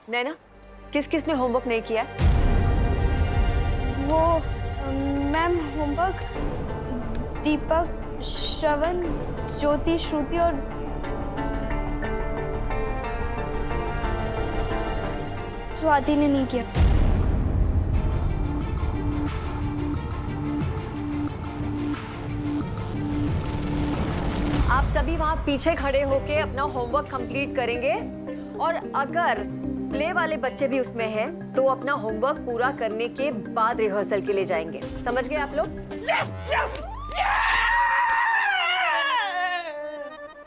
नैना, किस किस ने होमवर्क नहीं किया? वो मैम होमवर्क दीपक, श्रवण, ज्योति, श्रुति और स्वाति ने नहीं किया। आप सभी वहां पीछे खड़े होके अपना होमवर्क कंप्लीट करेंगे और अगर प्ले वाले बच्चे भी उसमें हैं तो अपना होमवर्क पूरा करने के बाद रिहर्सल के लिए जाएंगे। समझ गए आप लोग? Yes yes.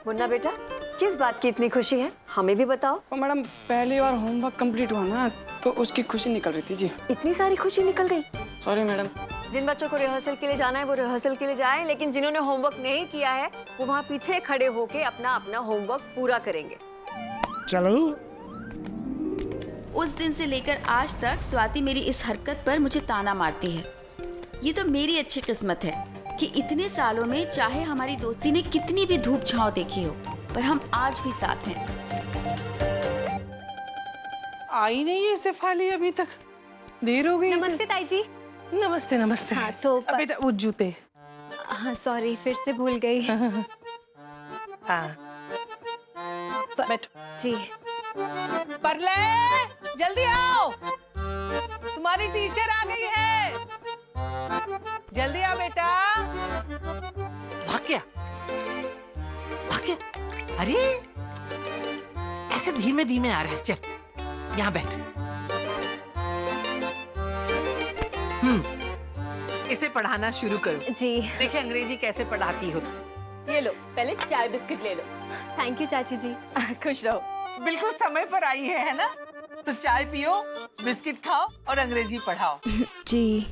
मुन्ना बेटा, किस बात की इतनी खुशी है? हमें भी बताओ। मैडम पहली बार होमवर्क कंप्लीट हुआ ना, तो उसकी खुशी निकल रही थी जी। इतनी सारी खुशी निकल गई। Sorry madam. जिन बच्चों को रिहर्सल के लिए जाना है वो रिहर्सल के लिए जाए, लेकिन जिन्होंने होमवर्क नहीं किया है वो वहाँ पीछे खड़े होके अपना अपना होमवर्क पूरा करेंगे। चलो। उस दिन से लेकर आज तक स्वाति मेरी इस हरकत पर मुझे ताना मारती है। ये तो मेरी अच्छी किस्मत है कि इतने सालों में चाहे हमारी दोस्ती ने कितनी भी धूप छांव देखी हो, पर हम आज भी साथ हैं। आई नहीं है शेफाली अभी तक, देर हो गई। नमस्ते ताई जी। नमस्ते नमस्ते। हाँ तो बेटा वो जूते। हाँ सॉरी, फिर से भूल गई। हाँ बैठो। जी। परले जल्दी आओ, तुम्हारी टीचर आ गई है, जल्दी आओ बेटा। भाग गया। अरे ऐसे धीमे धीमे आ रहा है। चल यहाँ बैठ। इसे पढ़ाना शुरू करो। जी। देखे अंग्रेजी कैसे पढ़ाती हो। ये लो, पहले चाय बिस्किट ले लो। थैंक यू चाची जी। खुश रहो। बिल्कुल समय पर आई है ना? तो चाय पियो, बिस्किट खाओ और अंग्रेजी पढ़ाओ। जी।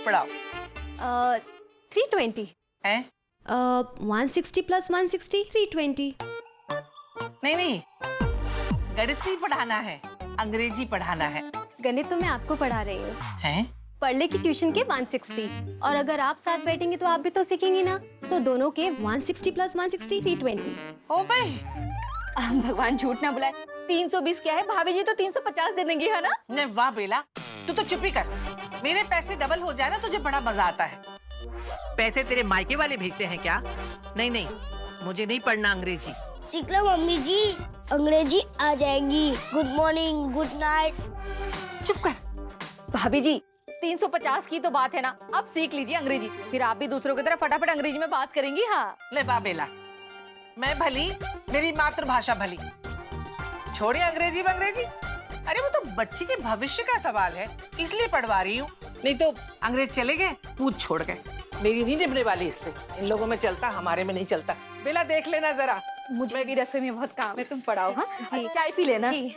पढ़ाओ। 320 हैं? 160 + 160 320। नहीं, गणित नहीं पढ़ाना है, अंग्रेजी पढ़ाना है। गणित तो मैं आपको पढ़ा रही हूँ। हैं? पढ़ले की ट्यूशन के 160, और अगर आप साथ बैठेंगे तो आप भी तो सीखेंगी ना, तो दोनों के 160 + 160 320। ओ भाई, भगवान झूठ ना बुलाए। 320 क्या है, भाभी जी तो 350 दे देंगी, है ना? नहीं वाह बेला, तू तो चुप ही कर। मेरे पैसे डबल हो जाए ना, तुझे बड़ा मजा आता है। पैसे तेरे मायके वाले भेजते हैं क्या? नहीं, मुझे नहीं पढ़ना अंग्रेजी। सीख लो मम्मी जी, अंग्रेजी आ जाएगी। Good morning, good night. चुप कर। भाभी जी 350 की तो बात है ना, आप सीख लीजिए अंग्रेजी, फिर आप भी दूसरों की तरह फटाफट अंग्रेजी में बात करेंगी। हाँ ले वाह बेला, मैं भली, मेरी मातृभाषा भली। छोड़िए अंग्रेजी। अरे वो तो बच्ची के भविष्य का सवाल है, इसलिए पढ़वा रही हूँ। नहीं तो अंग्रेज चले गए, पूछ छोड़ गए। मेरी नहीं निभने वाली इससे। इन लोगों में चलता, हमारे में नहीं चलता। बेला देख लेना जरा। मुझे भी रसोई में बहुत काम है, तुम पढ़ाओ। हाँ जी। चाय पी लेना। जी।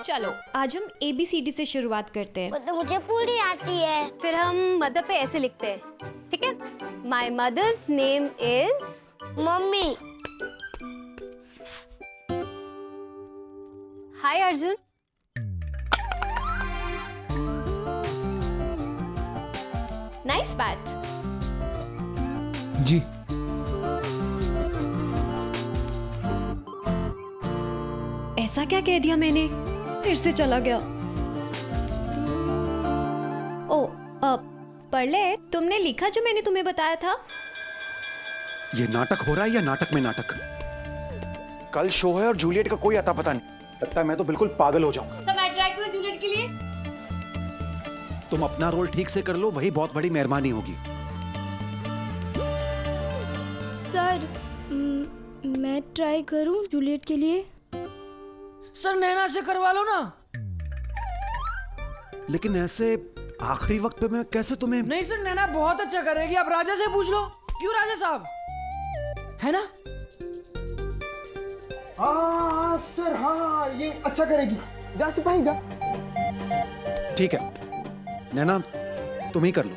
चलो आज हम ABCD से शुरुआत करते हैं। तो मुझे पूरी आती है। फिर हम मदर पे ऐसे लिखते हैं, ठीक है? My mother's name is mummy. Hi Arjun. Nice bat. जी। ऐसा क्या कह दिया मैंने? फिर से चला गया। ओ पढ़ले, तुमने लिखा जो मैंने तुम्हें बताया था? ये नाटक हो रहा है या नाटक में नाटक? कल शो है और जूलियट का कोई अता पता नहीं। लगता है मैं तो बिल्कुल पागल हो जाऊंगा। सब मैं ट्राई करूं जूलियट के लिए। तुम अपना रोल ठीक से कर लो, वही बहुत बड़ी मेहरबानी होगी। सर मैं ट्राई करूं जूलियट के लिए? सर नैना से करवा लो ना। लेकिन ऐसे आखिरी वक्त पे मैं कैसे तुम्हें? नहीं सर, नैना बहुत अच्छा करेगी, आप राजा से पूछ लो। क्यों राजा साहब, है ना? हाँ सर, हाँ ये अच्छा करेगी। जा सिपाही जा। ठीक है नैना, तुम ही कर लो।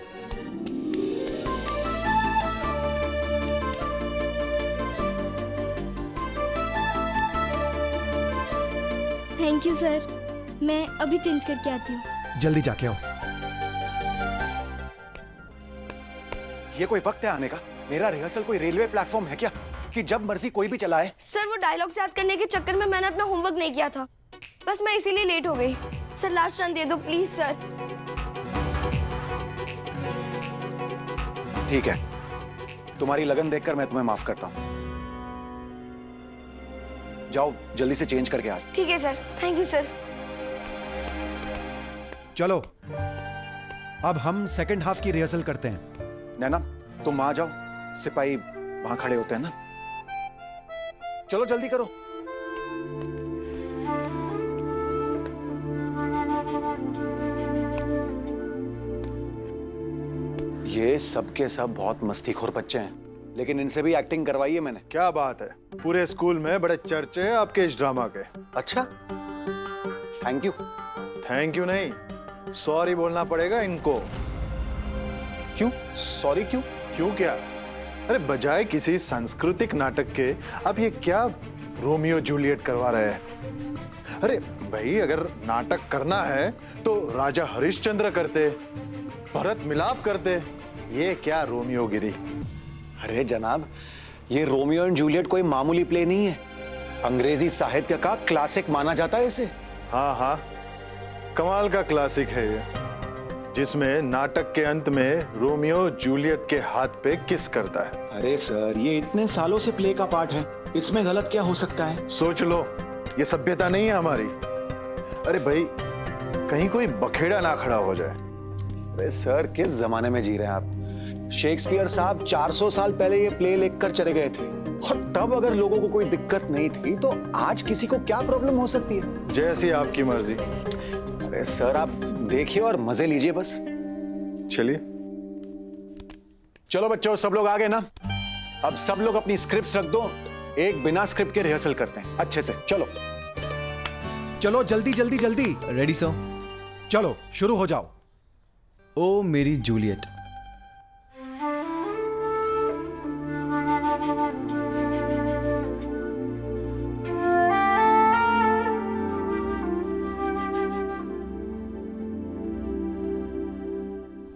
थैंक यू सर, मैं अभी चेंज करके आती हूँ। जल्दी जाके आओ। ये कोई वक्त है आने का? मेरा रिहर्सल कोई रेलवे प्लेटफॉर्म है क्या कि जब मर्जी कोई भी चलाए? सर वो डायलॉग्स याद करने के चक्कर में मैंने अपना होमवर्क नहीं किया था, बस मैं इसीलिए लेट हो गई। सर लास्ट रन दे दो प्लीज सर। ठीक है, तुम्हारी लगन देखकर मैं तुम्हें माफ करता हूँ। जाओ जल्दी से चेंज करके आ। ठीक है सर, थैंक यू सर। चलो अब हम सेकंड हाफ की रिहर्सल करते हैं। नैना तुम वहां जाओ, सिपाही वहां खड़े होते हैं ना। चलो जल्दी करो। ये सब के सब बहुत मस्तीखोर बच्चे हैं, लेकिन इनसे भी एक्टिंग करवाई है मैंने। क्या बात है, पूरे स्कूल में बड़े चर्चे हैं आपके इस ड्रामा के। अच्छा, थैंक यू। थैंक यू नहीं, सॉरी बोलना पड़ेगा इनको। क्यों सॉरी? क्यों क्यों क्या? अरे बजाय किसी सांस्कृतिक नाटक के आप ये क्या रोमियो जूलियट करवा रहे हैं? अरे भाई अगर नाटक करना है तो राजा हरिश्चंद्र करते, भरत मिलाप करते, ये क्या रोमियो गिरी? अरे जनाब, ये रोमियो एंड जूलियट कोई मामूली प्ले नहीं है, अंग्रेजी साहित्य का क्लासिक माना जाता है इसे। हाँ हाँ, कमाल का क्लासिक है ये, जिसमें नाटक के अंत में रोमियो जूलियट के हाथ पे किस करता है। अरे सर, ये इतने सालों से प्ले का पार्ट है, इसमें गलत क्या हो सकता है? सोच लो, ये सभ्यता नहीं है हमारी। अरे भाई कहीं कोई बखेड़ा ना खड़ा हो जाए। अरे सर, किस जमाने में जी रहे हैं आप? शेक्सपियर साहब 400 साल पहले ये प्ले लिखकर चले गए थे, और तब अगर लोगों को कोई दिक्कत नहीं थी तो आज किसी को क्या प्रॉब्लम हो सकती है? जैसी आपकी मर्जी। अरे सर, आप देखिए और मजे लीजिए बस। चलिए चलो बच्चों, सब लोग आ गए ना? अब सब लोग अपनी स्क्रिप्ट्स रख दो, एक बिना स्क्रिप्ट के रिहर्सल करते हैं अच्छे से। चलो चलो जल्दी जल्दी जल्दी। Ready sir? चलो शुरू हो जाओ। ओ मेरी जूलियट।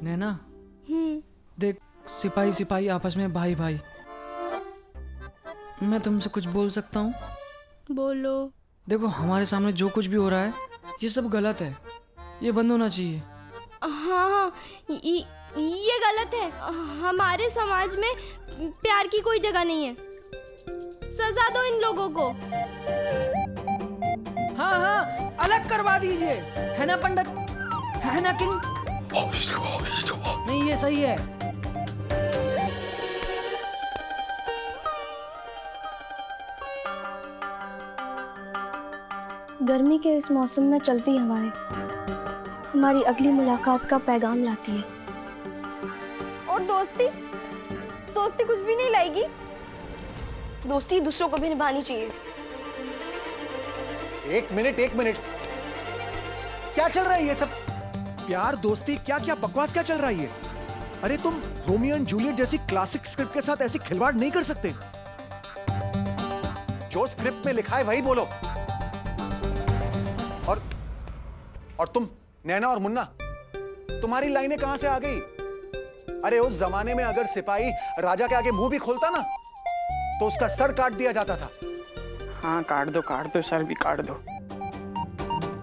नैना, देख सिपाही सिपाही आपस में भाई भाई। मैं तुमसे कुछ बोल सकता हूँ? बोलो। देखो हमारे सामने जो कुछ भी हो रहा है ये सब गलत है, ये बंद होना चाहिए। हाँ, ये गलत है। हमारे समाज में प्यार की कोई जगह नहीं है। सजा दो इन लोगों को। हाँ हाँ, अलग करवा दीजिए, है ना पंडित? है ना किंग? नहीं, ये सही है। गर्मी के इस मौसम में चलती हवाएं हमारी अगली मुलाकात का पैगाम लाती है। और दोस्ती कुछ भी नहीं लाएगी। दोस्ती दूसरों को भी निभानी चाहिए। एक मिनट, क्या चल रहा है ये सब? प्यार दोस्ती क्या क्या बकवास क्या चल रहा है ये? अरे तुम रोमियो एंड जूलियट जैसी क्लासिक स्क्रिप्ट के साथ ऐसी खिलवाड़ नहीं कर सकते। जो स्क्रिप्ट में लिखा है वही बोलो। और तुम नैना और मुन्ना, तुम्हारी लाइनें कहां से आ गई? अरे उस जमाने में अगर सिपाही राजा के आगे मुंह भी खोलता ना तो उसका सर काट दिया जाता था। हाँ काट दो सर भी काट दो।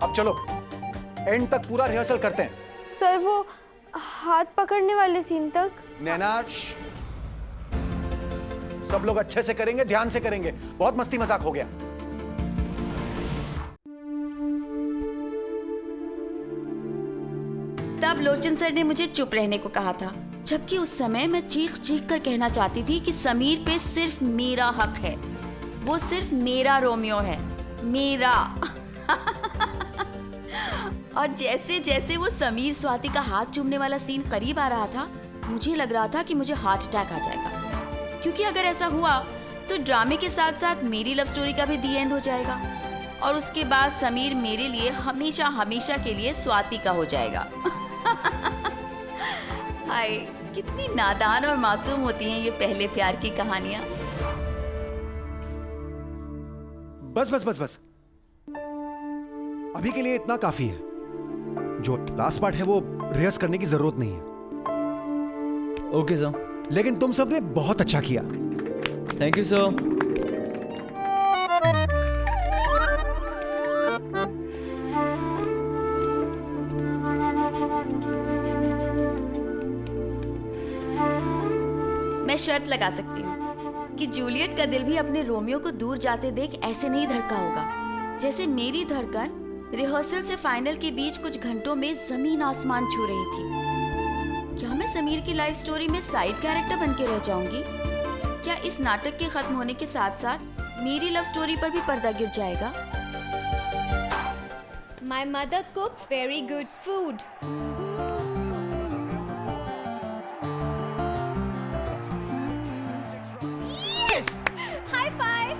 अब चलो एंड तक पूरा रिहर्सल करते हैं। सर वो हाथ पकड़ने वाले सीन तक। नैना सब लोग अच्छे से करेंगे, ध्यान से करेंगे, बहुत मस्ती मजाक हो गया। तब लोचन सर ने मुझे चुप रहने को कहा था, जबकि उस समय मैं चीख चीख कर कहना चाहती थी कि समीर पे सिर्फ मेरा हक है, वो सिर्फ मेरा रोमियो है, मेरा। और जैसे जैसे वो समीर स्वाति का हाथ चूमने वाला सीन करीब आ रहा था, मुझे लग रहा था कि मुझे हार्ट अटैक आ जाएगा, क्योंकि अगर ऐसा हुआ तो ड्रामे के साथ साथ मेरी लव स्टोरी का भी दी एंड हो जाएगा, और उसके बाद समीर मेरे लिए हमेशा हमेशा के लिए स्वाति का हो जाएगा। हाय, कितनी नादान और मासूम होती हैं ये पहले प्यार की कहानियां। बस बस बस बस, अभी के लिए इतना काफी है। जो लास्ट पार्ट है वो रिहर्स करने की जरूरत नहीं है। Okay sir. लेकिन तुम सबने बहुत अच्छा किया। Thank you sir. मैं शर्त लगा सकती हूँ कि जूलियट का दिल भी अपने रोमियो को दूर जाते देख ऐसे नहीं धड़का होगा जैसे मेरी धड़कन रिहर्सल से फाइनल के बीच कुछ घंटों में जमीन आसमान छू रही थी। क्या मैं समीर की लाइफ स्टोरी में साइड कैरेक्टर बन के रह जाऊंगी? क्या इस नाटक के खत्म होने के साथ साथ मेरी लव स्टोरी पर भी पर्दा गिर जाएगा? My mother cooks very good food. Yes! High five!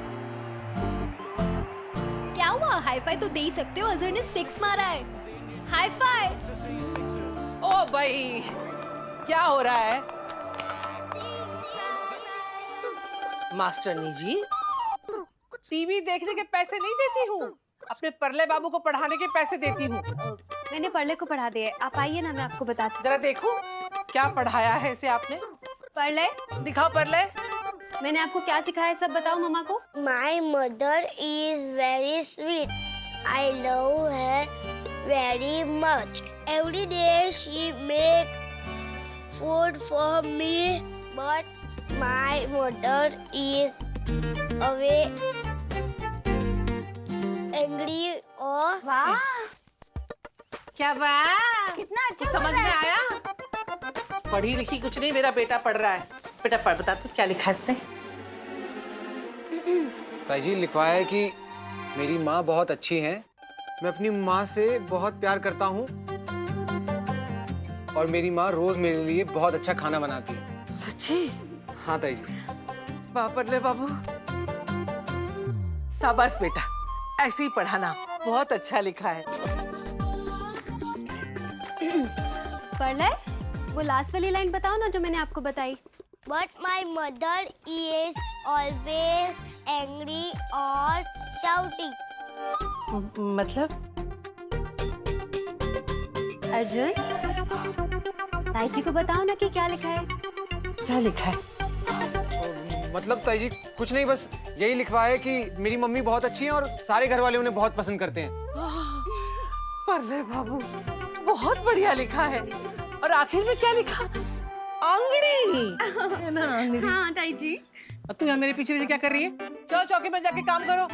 क्या हुआ? हाई फाइव तो दे ही सकते हो, अजहर ने 6 मारा है। High five! ओ भाई, क्या हो रहा है? मास्टरनी जी, टीवी देखने के पैसे नहीं देती हूँ, अपने परले बाबू को पढ़ाने के पैसे देती हूँ। मैंने परले को पढ़ा दिया है, आप आइए ना, मैं आपको बताती हूँ। जरा देखो क्या पढ़ाया है इसे आपने। परले दिखाओ परले। मैंने आपको क्या सिखाया है सब बताओ मम्मा को। My mother is very sweet. I love her very much. Every day she make food for me, but my mother is away angry or क्या बात, कितना अच्छा समझ में आया? पढ़ी लिखी कुछ नहीं, मेरा बेटा पढ़ रहा है। बेटा पढ़, बता तू क्या लिखा है इसने? ताई जी लिखवाया है कि मेरी माँ बहुत अच्छी हैं, मैं अपनी माँ से बहुत प्यार करता हूँ और मेरी माँ रोज मेरे लिए बहुत अच्छा खाना बनाती है। सच्ची? हाँ ताई जी। परले बाबू, शाबाश बेटा, ऐसे ही पढ़ाना, बहुत अच्छा लिखा है। परले वो लास्ट वाली लाइन बताओ ना जो मैंने आपको बताई। but my mother is always angry or shouting. मतलब? अर्जुन, ताई जी को बताओ ना कि क्या लिखा है। क्या लिखा है? मतलब ताई जी कुछ नहीं, बस यही लिखवाया है कि मेरी मम्मी बहुत अच्छी हैं और सारे घर वाले उन्हें बहुत पसंद करते हैं। परले बाबू, बहुत बढ़िया लिखा है। और आखिर में क्या लिखा? आंगड़ी। हाँ ताई जी। और तू यहाँ मेरे पीछे पीछे क्या कर रही है? चलो चौकी में जाके काम करो।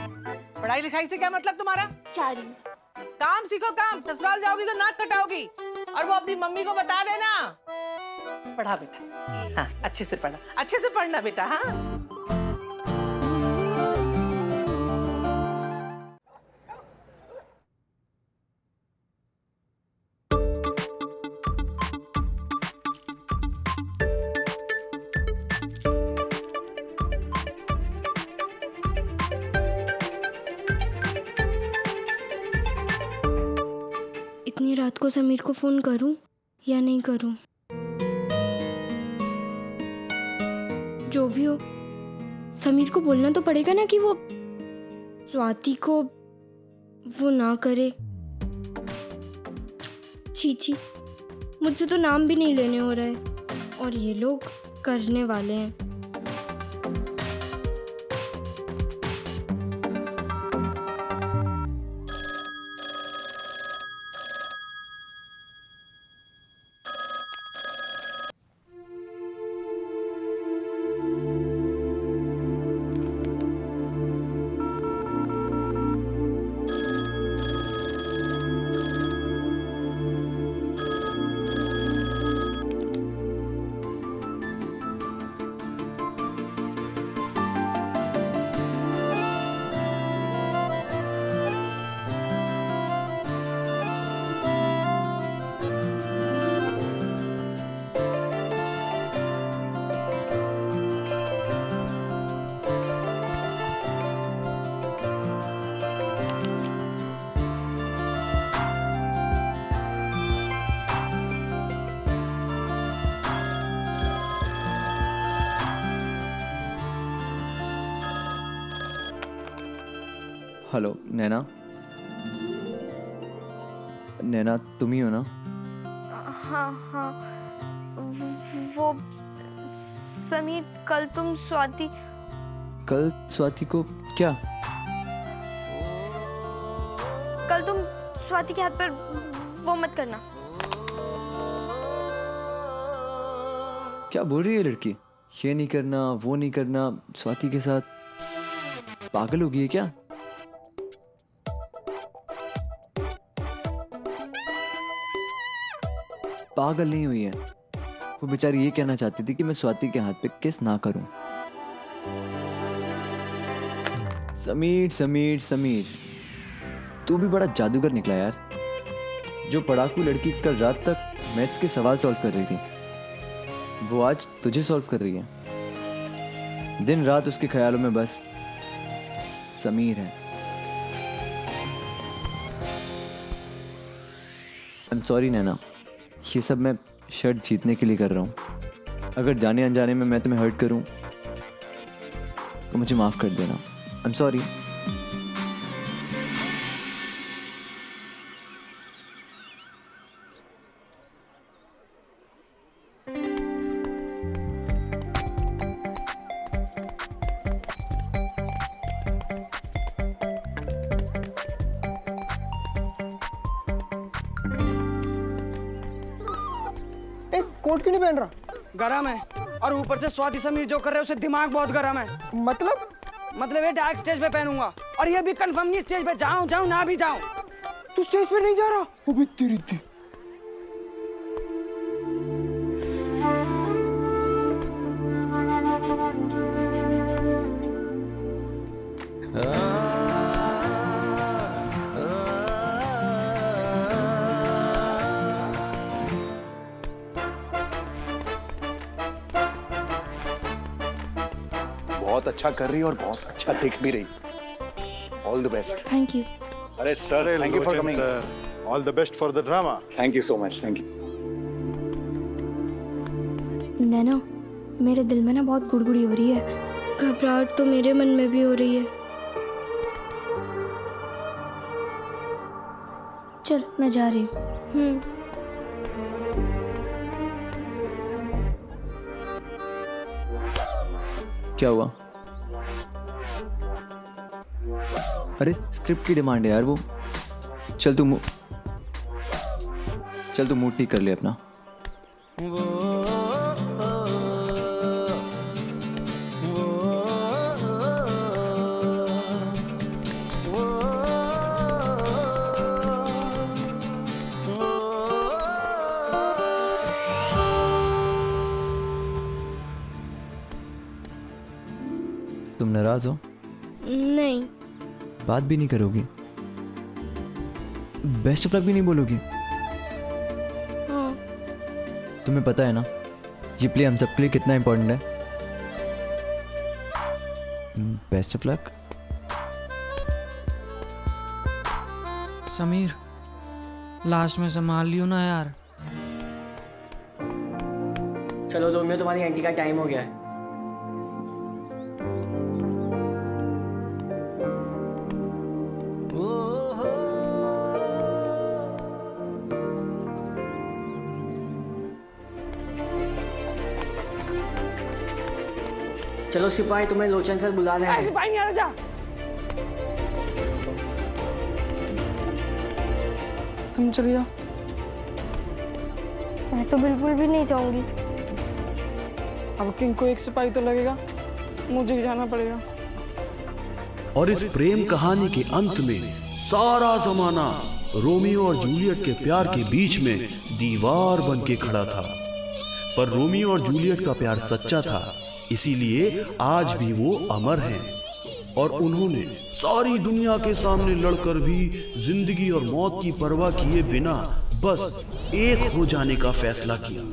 पढ़ाई लिखाई से क्या मतलब तुम्हारा? चारू, काम सीखो काम, ससुराल जाओगी तो नाक कटाओगी। और वो अपनी मम्मी को बता देना। पढ़ा बेटा, हाँ अच्छे से पढ़ना, अच्छे से पढ़ना बेटा। हाँ इतनी रात को समीर को फोन करूं या नहीं करूं? जो भी हो, समीर को बोलना तो पड़ेगा ना कि वो स्वाति को वो ना करे। छी, मुझसे तो नाम भी नहीं लेने हो रहा है और ये लोग करने वाले हैं। हेलो नैना, नैना तुम ही हो ना? हाँ, वो समीर, कल तुम स्वाति कल स्वाति को क्या? कल तुम स्वाति के हाथ पर वो मत करना। क्या बोल रही है लड़की? ये नहीं करना, वो नहीं करना, स्वाति के साथ? पागल हो गई है क्या? पागल नहीं हुई है, वो बेचारी ये कहना चाहती थी कि मैं स्वाति के हाथ पे किस ना करूं। समीर समीर समीर, तू भी बड़ा जादूगर निकला यार। जो पढ़ाकू लड़की कल रात तक मैथ्स के सवाल सॉल्व कर रही थी, वो आज तुझे सॉल्व कर रही है। दिन रात उसके ख्यालों में बस समीर है। आई एम सॉरी नैना, ये सब मैं शर्ट जीतने के लिए कर रहा हूँ। अगर जाने अनजाने में मैं तुम्हें हर्ट करूँ तो मुझे माफ़ कर देना। I am sorry. कोट क्यों नहीं पहन रहा? गरम है, और ऊपर से स्वाति समीर जो कर रहे हैं उससे दिमाग बहुत गरम है। मतलब ये डार्क स्टेज पे पहनूंगा, और ये भी कंफर्म नहीं स्टेज पे जाऊं ना भी जाऊं। तू स्टेज पे नहीं जा रहा? वो भी तेरी थी। बहुत अच्छा कर रही और बहुत अच्छा दिख भी रही। All the best. Thank you. अरे sir, thank you for coming. All the best for the drama. Thank you so much. Thank you. Naina, मेरे दिल में ना बहुत गुड़गुड़ी हो रही है। घबराहट तो मेरे मन में भी हो रही है। चल, मैं जा रही हूँ। क्या हुआ? अरे स्क्रिप्ट की डिमांड है यार वो। चल तू मूड ठीक कर ले अपना। तुम नाराज हो? नहीं। बात भी नहीं करोगी? बेस्ट ऑफ लक भी नहीं बोलोगी? हाँ। तुम्हें पता है ना ये प्ले हम सबके लिए कितना इंपॉर्टेंट है। Best of luck. Sameer, last में संभाल लियो ना यार। चलो रोमियो, तुम्हारी एंटी का टाइम हो गया है। चलो सिपाही, तुम्हें लोचन सर बुला रहे हैं। सिपाही नहीं आ रहा, जा। तुम चलिए। मैं तो बिल्कुल भी नहीं जाऊंगी। अब किंग को एक सिपाही तो लगेगा, मुझे जाना पड़ेगा। और इस प्रेम कहानी के अंत में सारा जमाना रोमियो और जूलियट के प्यार के बीच में दीवार बन के खड़ा था। पर रोमियो और जूलियट का प्यार सच्चा था, इसीलिए आज भी वो अमर हैं। और उन्होंने सारी दुनिया के सामने लड़कर भी जिंदगी और मौत की परवाह किए बिना बस एक हो जाने का फैसला किया।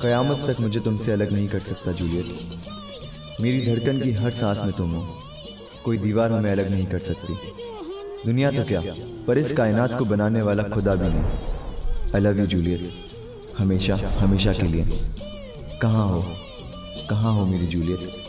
कयामत तक मुझे तुमसे अलग नहीं कर सकता जूलियट। मेरी धड़कन की हर सांस में तुम हो। कोई दीवार हमें अलग नहीं कर सकती। दुनिया तो क्या, पर इस कायनात को बनाने वाला खुदा भी नहीं। आई लव यू जूलियट, हमेशा हमेशा के लिए। कहाँ हो मेरी जूलियट?